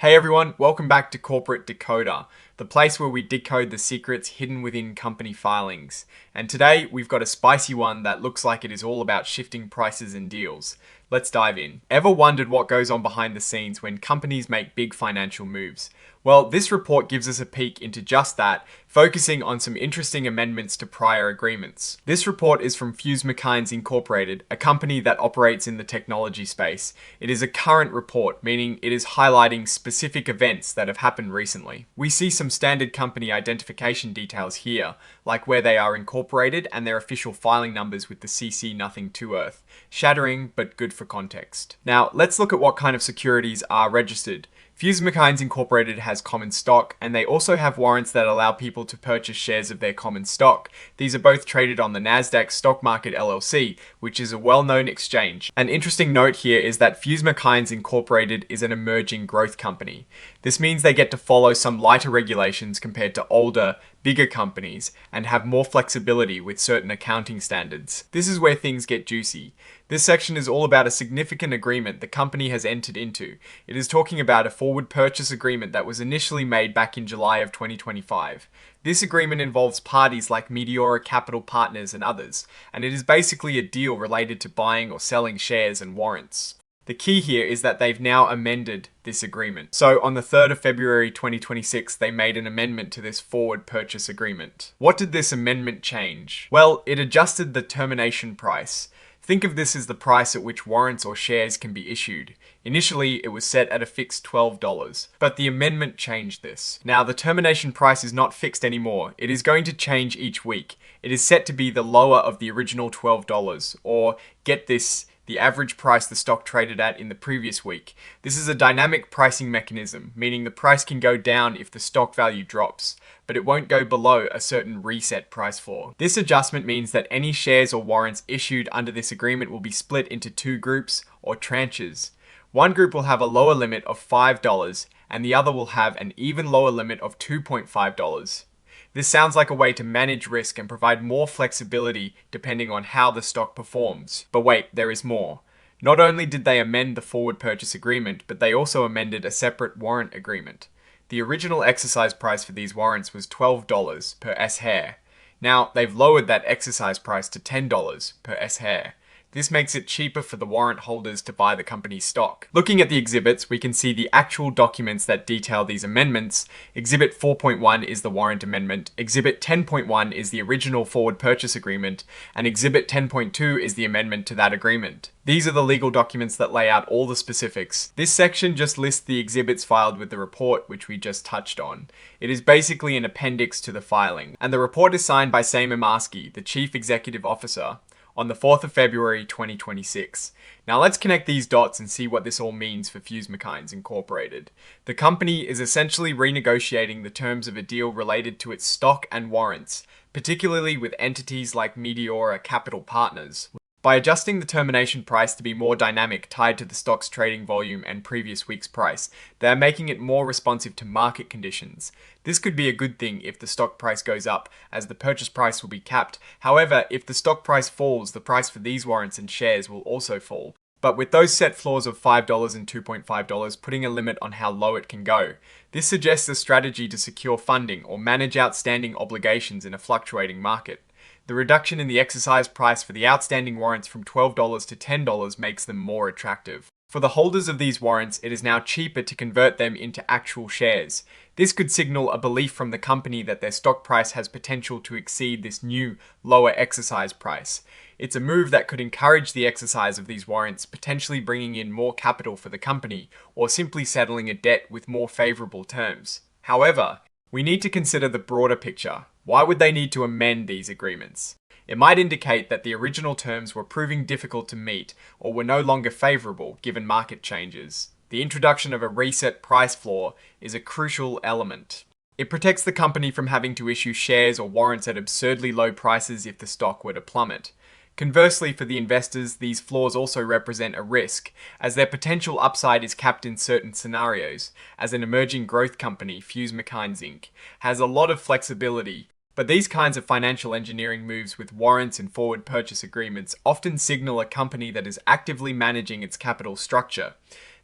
Hey everyone, welcome back to Corporate Decoder, the place where we decode the secrets hidden within company filings. And today we've got a spicy one that looks like it is all about shifting prices and deals. Let's dive in. Ever wondered what goes on behind the scenes when companies make big financial moves? Well, this report gives us a peek into just that, focusing on some interesting amendments to prior agreements. This report is from Fusemachines Inc, a company that operates in the technology space. It is a current report, meaning it is highlighting specific events that have happened recently. We see some standard company identification details here, like where they are incorporated and their official filing numbers with the CC nothing to Earth. Shattering, but good for context. Now, let's look at what kind of securities are registered. Fusemachines Inc has common stock, and they also have warrants that allow people to purchase shares of their common stock. These are both traded on the Nasdaq Stock Market LLC, which is a well-known exchange. An interesting note here is that Fusemachines Inc is an emerging growth company. This means they get to follow some lighter regulations compared to older, bigger companies, and have more flexibility with certain accounting standards. This is where things get juicy. This section is all about a significant agreement the company has entered into. It is talking about a forward purchase agreement that was initially made back in July of 2025. This agreement involves parties like Meteora Capital Partners and others, and it is basically a deal related to buying or selling shares and warrants. The key here is that they've now amended this agreement. So on the 3rd of February 2026, they made an amendment to this forward purchase agreement. What did this amendment change? Well, it adjusted the termination price. Think of this as the price at which warrants or shares can be issued. Initially, it was set at a fixed $12, but the amendment changed this. Now, the termination price is not fixed anymore. It is going to change each week. It is set to be the lower of the original $12, or get this, the average price the stock traded at in the previous week. This is a dynamic pricing mechanism, meaning the price can go down if the stock value drops, but it won't go below a certain reset price floor. This adjustment means that any shares or warrants issued under this agreement will be split into two groups or tranches. One group will have a lower limit of $5 and the other will have an even lower limit of $2.5. This sounds like a way to manage risk and provide more flexibility depending on how the stock performs. But wait, there is more. Not only did they amend the forward purchase agreement, but they also amended a separate warrant agreement. The original exercise price for these warrants was $12 per S-hair. Now, they've lowered that exercise price to $10 per S-hair. This makes it cheaper for the warrant holders to buy the company's stock. Looking at the exhibits, we can see the actual documents that detail these amendments. Exhibit 4.1 is the warrant amendment, Exhibit 10.1 is the original forward purchase agreement, and Exhibit 10.2 is the amendment to that agreement. These are the legal documents that lay out all the specifics. This section just lists the exhibits filed with the report, which we just touched on. It is basically an appendix to the filing, and the report is signed by Sam Imarski, the Chief Executive Officer, on the 4th of February 2026. Now let's connect these dots and see what this all means for Fusemachines Inc. The company is essentially renegotiating the terms of a deal related to its stock and warrants, particularly with entities like Meteora Capital Partners. By adjusting the termination price to be more dynamic, tied to the stock's trading volume and previous week's price, they are making it more responsive to market conditions. This could be a good thing if the stock price goes up, as the purchase price will be capped. However, if the stock price falls, the price for these warrants and shares will also fall. But with those set floors of $5 and $2.5 putting a limit on how low it can go, this suggests a strategy to secure funding or manage outstanding obligations in a fluctuating market. The reduction in the exercise price for the outstanding warrants from $12 to $10 makes them more attractive. For the holders of these warrants, it is now cheaper to convert them into actual shares. This could signal a belief from the company that their stock price has potential to exceed this new, lower exercise price. It's a move that could encourage the exercise of these warrants, potentially bringing in more capital for the company, or simply settling a debt with more favorable terms. However, we need to consider the broader picture. Why would they need to amend these agreements? It might indicate that the original terms were proving difficult to meet or were no longer favorable given market changes. The introduction of a reset price floor is a crucial element. It protects the company from having to issue shares or warrants at absurdly low prices if the stock were to plummet. Conversely, for the investors, these floors also represent a risk, as their potential upside is capped in certain scenarios, as an emerging growth company, Fusemachines Inc, has a lot of flexibility, But these kinds of financial engineering moves with warrants and forward purchase agreements often signal a company that is actively managing its capital structure.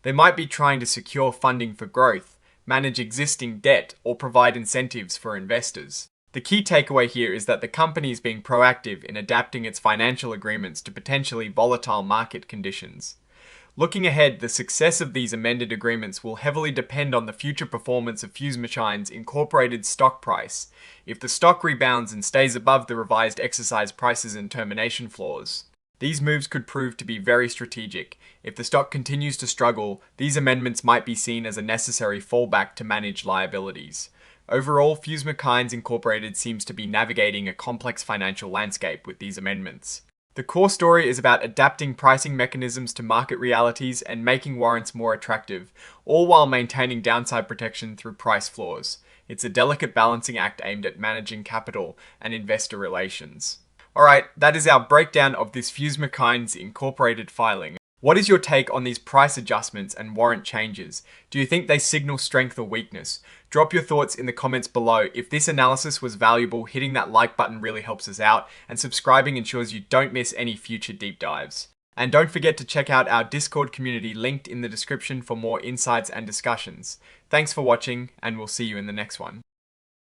They might be trying to secure funding for growth, manage existing debt, or provide incentives for investors. The key takeaway here is that the company is being proactive in adapting its financial agreements to potentially volatile market conditions. Looking ahead, the success of these amended agreements will heavily depend on the future performance of Fusemachines Incorporated's stock price. If the stock rebounds and stays above the revised exercise prices and termination floors, these moves could prove to be very strategic. If the stock continues to struggle, these amendments might be seen as a necessary fallback to manage liabilities. Overall, Fusemachines Incorporated seems to be navigating a complex financial landscape with these amendments. The core story is about adapting pricing mechanisms to market realities and making warrants more attractive, all while maintaining downside protection through price floors. It's a delicate balancing act aimed at managing capital and investor relations. Alright, that is our breakdown of this Fusemachines Incorporated filing. What is your take on these price adjustments and warrant changes? Do you think they signal strength or weakness? Drop your thoughts in the comments below. If this analysis was valuable, hitting that like button really helps us out, and subscribing ensures you don't miss any future deep dives. And don't forget to check out our Discord community linked in the description for more insights and discussions. Thanks for watching, and we'll see you in the next one.